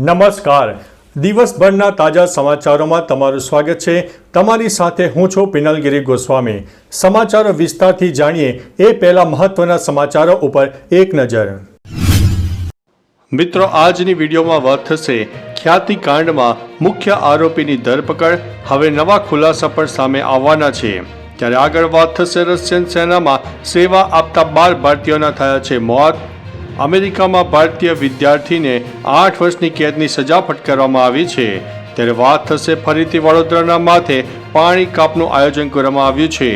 નમસ્કાર. દિવસભરના તાજા સમાચારોમાં તમારું સ્વાગત છે. તમારી સાથે હું છું પિનલગીરી ગોસ્વામી. સમાચારો વિસ્તારથી જાણીએ એ પહેલા મહત્વના સમાચારો ઉપર એક નજર. મિત્રો, આજની વિડીયોમાં વાત થશે ખ્યાતિકાંડમાં મુખ્ય આરોપીની ધરપકડ. હવે નવા ખુલાસા પણ સામે આવવાના છે. ત્યારે આગળ વાત થશે રશિયન સેનામાં સેવા આપતા 12 ભારતીયોના થયા છે મોત. અમેરિકામાં ભારતીય વિદ્યાર્થીને 8 વર્ષની કેદની સજા ફટકારવામાં આવી છે. ત્યારે વાત થશે ફરીથી વડોદરાના માથે પાણી કાપનું આયોજન કરવામાં આવ્યું છે.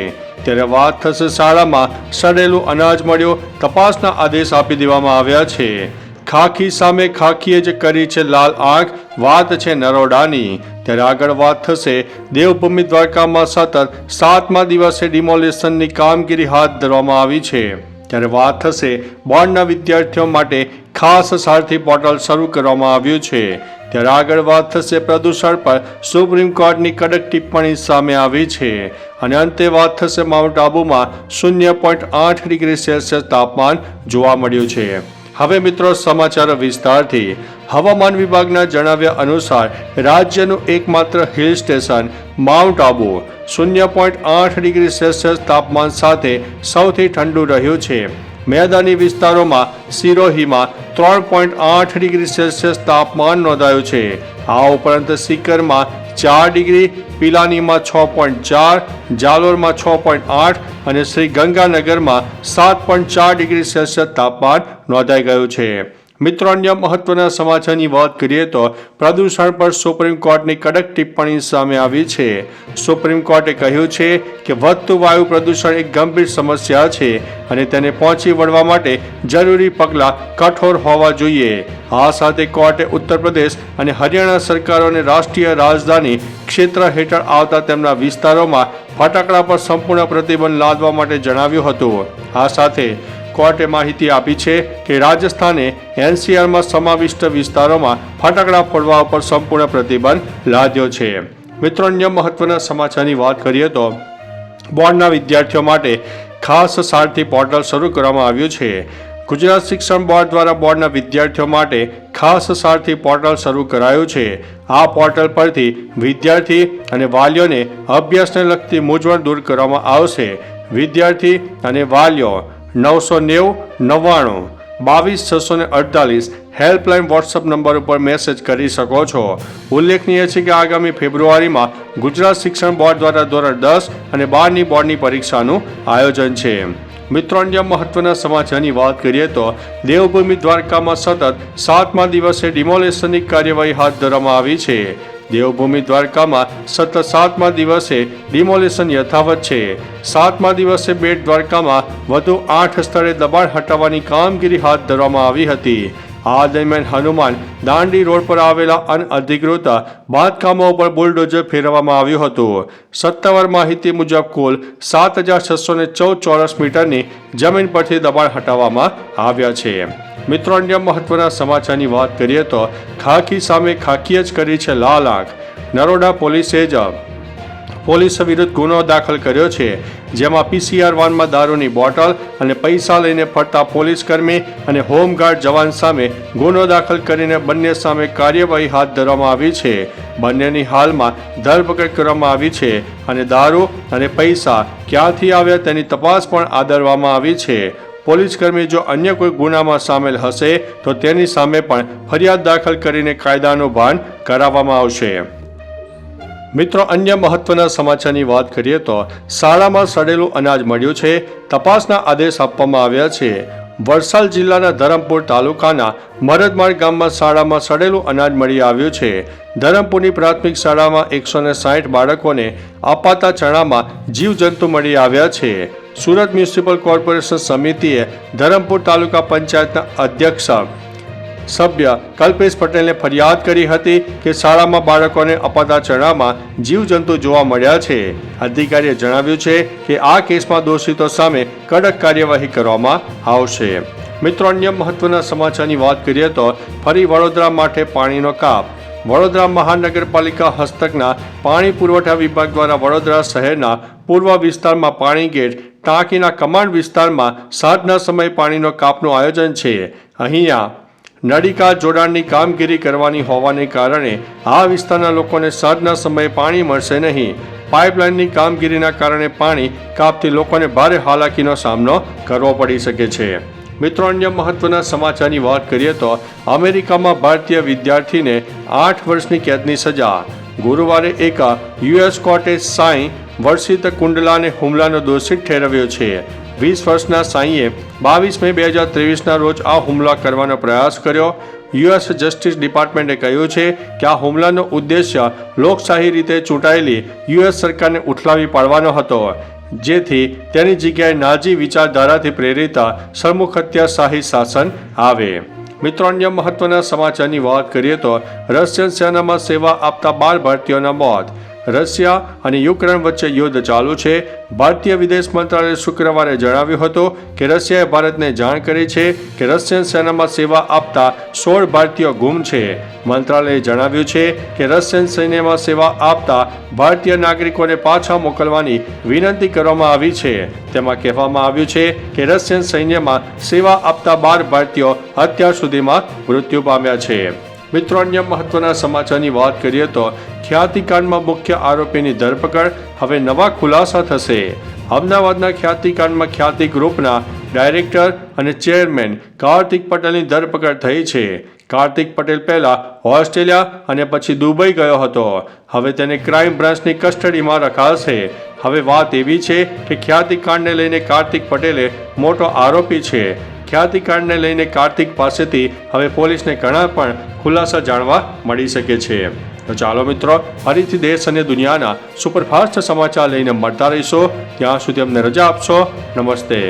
ત્યારે વાત થશે શાળામાં સડેલું અનાજ મળ્યું, તપાસના આદેશ આપી દેવામાં આવ્યા છે. ખાખી સામે ખાખીએ જ કરી છે લાલ આંખ, વાત છે નરોડાની. ત્યારે આગળ વાત થશે દેવભૂમિ દ્વારકામાં સતત 7મા દિવસે ડિમોલિશનની કામગીરી હાથ ધરવામાં આવી છે. ત્યારે વાત થશે બોર્ડના વિદ્યાર્થીઓ માટે ખાસ સારથી પોર્ટલ શરૂ કરવામાં આવ્યું છે. ત્યારે આગળ વાત થશે પ્રદૂષણ પર સુપ્રીમ કોર્ટની કડક ટિપ્પણી સામે આવી છે. અને અંતે વાત થશે માઉન્ટ આબુમાં 0.8 ડિગ્રી સેલ્સિયસ તાપમાન જોવા મળ્યું છે. હવે મિત્રો સમાચાર વિસ્તારથી. હવામાન વિભાગના જણાવ્યા અનુસાર રાજ્યનું એકમાત્ર hill station mount Abu 0.8 degree Celsius તાપમાન સાથે સૌથી ઠંડુ રહ્યું છે. મેદાની વિસ્તારોમાં સિરોહીમાં 3.8 ડિગ્રી સેલ્સિયસ તાપમાન નોંધાયું છે. આ ઉપરાંત સિકરમાં 4 ડિગ્રી, પિલાનીમાં 6.4, જાલોરમાં 6.8 અને શ્રી ગંગાનગરમાં 7.4 ડિગ્રી સેલ્સિયસ તાપમાન નોંધાઈ ગયું છે. મિત્રો, અન્ય મહત્વના સમાચારની વાત કરીએ તો પ્રદૂષણ પર સુપ્રીમ કોર્ટની કડક ટિપ્પણી સામે આવી છે. સુપ્રીમ કોર્ટે કહ્યું છે કે વધતું વાયુ પ્રદૂષણ એક ગંભીર સમસ્યા છે અને તેને પહોંચી વળવા માટે જરૂરી પગલાં કઠોર હોવા જોઈએ. આ સાથે કોર્ટે ઉત્તર પ્રદેશ અને હરિયાણા સરકારોને રાષ્ટ્રીય રાજધાની ક્ષેત્ર હેઠળ આવતા તેમના વિસ્તારોમાં ફટાકડા પર સંપૂર્ણ પ્રતિબંધ લાદવા માટે જણાવ્યું હતું. આ સાથે કોર્ટે માહિતી આપી છે કે રાજસ્થાને એનસીઆરમાં સમાવિષ્ટ વિસ્તારોમાં ફટાકડા ફોડવા ઉપર સંપૂર્ણ પ્રતિબંધ લાદ્યો છે. મિત્રો, અન્ય મહત્વના સમાચારની વાત કરીએ તો બોર્ડના વિદ્યાર્થીઓ માટે ખાસ સારથી પોર્ટલ શરૂ કરવામાં આવ્યું છે. ગુજરાત શિક્ષણ બોર્ડ દ્વારા બોર્ડના વિદ્યાર્થીઓ માટે ખાસ સારથી પોર્ટલ શરૂ કરાયું છે. આ પોર્ટલ પરથી વિદ્યાર્થી અને વાલીઓને અભ્યાસને લગતી મૂંઝવણ દૂર કરવામાં આવશે. વિદ્યાર્થી અને વાલીઓ 990-99-22-648 હેલ્પલાઇન વોટ્સઅપ નંબર ઉપર મેસેજ કરી શકો છો. ઉલ્લેખનીય છે કે આગામી ફેબ્રુઆરીમાં ગુજરાત શિક્ષણ બોર્ડ દ્વારા ધોરણ 10 અને 12ની બોર્ડની પરીક્ષાનું આયોજન છે. મિત્રો, અન્ય મહત્વના સમાચારની વાત કરીએ તો દેવભૂમિ દ્વારકામાં સતત 7મા દિવસે ડિમોલિશનની કાર્યવાહી હાથ ધરવામાં આવી છે. દેવભૂમિ દ્વારકામાં સતત 7મા દિવસે ડિમોલિશન યથાવત છે. 7મા દિવસે બેટ દ્વારકામાં વધુ 8 સ્થળે દબાણ હટાવવાની કામગીરી હાથ ધરવામાં આવી હતી. આ દરમિયાન હનુમાન દાંડી રોડ પર આવેલા અનઅધિકૃત બાંધકામો ઉપર બુલડોઝર ફેરવવામાં આવ્યું હતું. સત્તાવાર માહિતી મુજબ કુલ 7,614 ચોરસ મીટરની જમીન પરથી દબાણ હટાવવામાં આવ્યા છે. મિત્રો, અન્ય મહત્વના સમાચારની વાત કરીએ તો ખાખી સામે ખાખીએ જ કરી છે લાલ આંખ. નરોડા પોલીસ વિરુદ્ધ ગુનો દાખલ કર્યો છે, જેમાં પીસીઆર વાનમાં દારૂની બોટલ અને પૈસા લઈને ફરતા પોલીસકર્મી અને હોમગાર્ડ જવાન સામે ગુનો દાખલ કરીને બંને સામે કાર્યવાહી હાથ ધરવામાં આવી છે. બંનેની હાલમાં ધરપકડ કરવામાં આવી છે અને દારૂ અને પૈસા ક્યાંથી આવ્યા તેની તપાસ પણ આદરવામાં આવી છે. પોલીસકર્મી જો અન્ય કોઈ ગુનામાં સામેલ હશે તો તેની સામે પણ ફરિયાદ દાખલ કરીને કાયદાનું ભાન કરાવવામાં આવશે. મિત્રો, અન્ય મહત્વના સમાચારની વાત કરીએ તો શાળામાં સડેલું અનાજ મળ્યું છે, તપાસના આદેશ આપવામાં આવ્યા છે. વલસાડ જિલ્લાના ધરમપુર તાલુકાના મરદમાળ ગામમાં શાળામાં સડેલું અનાજ મળી આવ્યું છે. ધરમપુરની પ્રાથમિક શાળામાં 160 બાળકોને અપાતા ચણામાં જીવજંતુ મળી આવ્યા છે. સુરત મ્યુનિસિપલ કોર્પોરેશન સમિતિએ ધરમપુર તાલુકા પંચાયતના અધ્યક્ષ સભ્ય કલ્પેશ પટેલને ફરિયાદ કરી હતી કે શાળામાં બાળકોને અપાતા ચણામાં જીવજંતુ જોવા મળ્યા છે. અધિકારીએ જણાવ્યું છે કે આ કેસમાં દોષિતો સામે કડક કાર્યવાહી કરવામાં આવશે. મિત્રો, અન્ય મહત્વના સમાચારની વાત કરીએ તો ફરી વડોદરા માટે પાણીનો કાપ. વડોદરા મહાનગરપાલિકા હસ્તકના પાણી પુરવઠા વિભાગ દ્વારા વડોદરા શહેરના પૂર્વ વિસ્તારમાં પાણી ગેટ ટાંકીના કમાન્ડ વિસ્તારમાં સાંજના સમયે પાણીનો કાપનું આયોજન છે. અહીંયા નળિકા જોડાણની કામગીરી કરવાની હોવાને કારણે આ વિસ્તારના લોકોને સાંજના સમયે પાણી મળશે નહીં. પાઇપલાઇનની કામગીરીના કારણે પાણી કાપથી લોકોને ભારે હાલાકીનો સામનો કરવો પડી શકે છે. મિત્રો, અન્ય મહત્વના સમાચારની વાત કરીએ તો અમેરિકામાં ભારતીય વિદ્યાર્થીને 8 વર્ષની કેદની સજા. ગુરુવારે એક યુએસ કોર્ટે સાઈ વર્ષિત કુંડલાને હુમલાનો દોષિત ઠેરવ્યો છે. 20 વર્ષના સાઈએ 22 મે 2023ના રોજ આ હુમલો કરવાનો પ્રયાસ કર્યો. યુએસ જસ્ટિસ ડિપાર્ટમેન્ટે કહ્યું છે કે આ હુમલાનો ઉદ્દેશ્ય લોકશાહી રીતે ચૂંટાયેલી યુએસ સરકારને ઉઠલાવી પાડવાનો હતો, જેથી તેની જગ્યાએ નાઝી વિચારધારાથી પ્રેરિત સરમુખત્યારશાહી શાસન આવે. મિત્રો, અન્ય મહત્વના સમાચારની વાત કરીએ તો રશિયન સેનામાં સેવા આપતા 12 ભારતીયોના મોત. રશિયા અને યુક્રેન વચ્ચે યુદ્ધ ચાલુ છે. ભારતીય વિદેશ મંત્રાલયે શુક્રવારે જણાવ્યું હતું કે રશિયાએ ભારતને જાણ કરી છે કે રશિયન સેનામાં સેવા આપતા 16 ભારતીયો ગુમ છે. મંત્રાલયે જણાવ્યું છે કે રશિયન સૈન્યમાં સેવા આપતા ભારતીય નાગરિકોને પાછા મોકલવાની વિનંતી કરવામાં આવી છે. તેમાં કહેવામાં આવ્યું છે કે રશિયન સૈન્યમાં સેવા આપતા 12 ભારતીયો અત્યાર સુધીમાં મૃત્યુ પામ્યા છે. મિત્રો, અન્ય મહત્વના સમાચારની વાત કરીએ તો ખ્યાતિકાંડમાં મુખ્ય આરોપીની ધરપકડ, હવે નવા ખુલાસા થશે. અમદાવાદના ખ્યાતિકાંડમાં ખ્યાતિ ગ્રુપના ડાયરેક્ટર અને ચેરમેન કાર્તિક પટેલની ધરપકડ થઈ છે. કાર્તિક પટેલ પહેલા ઓસ્ટ્રેલિયા અને પછી દુબઈ ગયો હતો. હવે તેને ક્રાઇમ બ્રાન્ચની કસ્ટડીમાં રખાશે. હવે વાત એવી છે કે ખ્યાતિકાંડને લઈને કાર્તિક પટેલે મોટો આરોપી છે. ખ્યાતિકાંડને લઈને કાર્તિક પાસેથી હવે પોલીસને ઘણા પણ ખુલાસા જાણવા મળી શકે છે. તો ચાલો મિત્રો, ફરીથી દેશ અને દુનિયાના સુપરફાસ્ટ સમાચાર લઈને મળતા રહીશો. ત્યાં સુધી અમને રજા આપશો. નમસ્તે.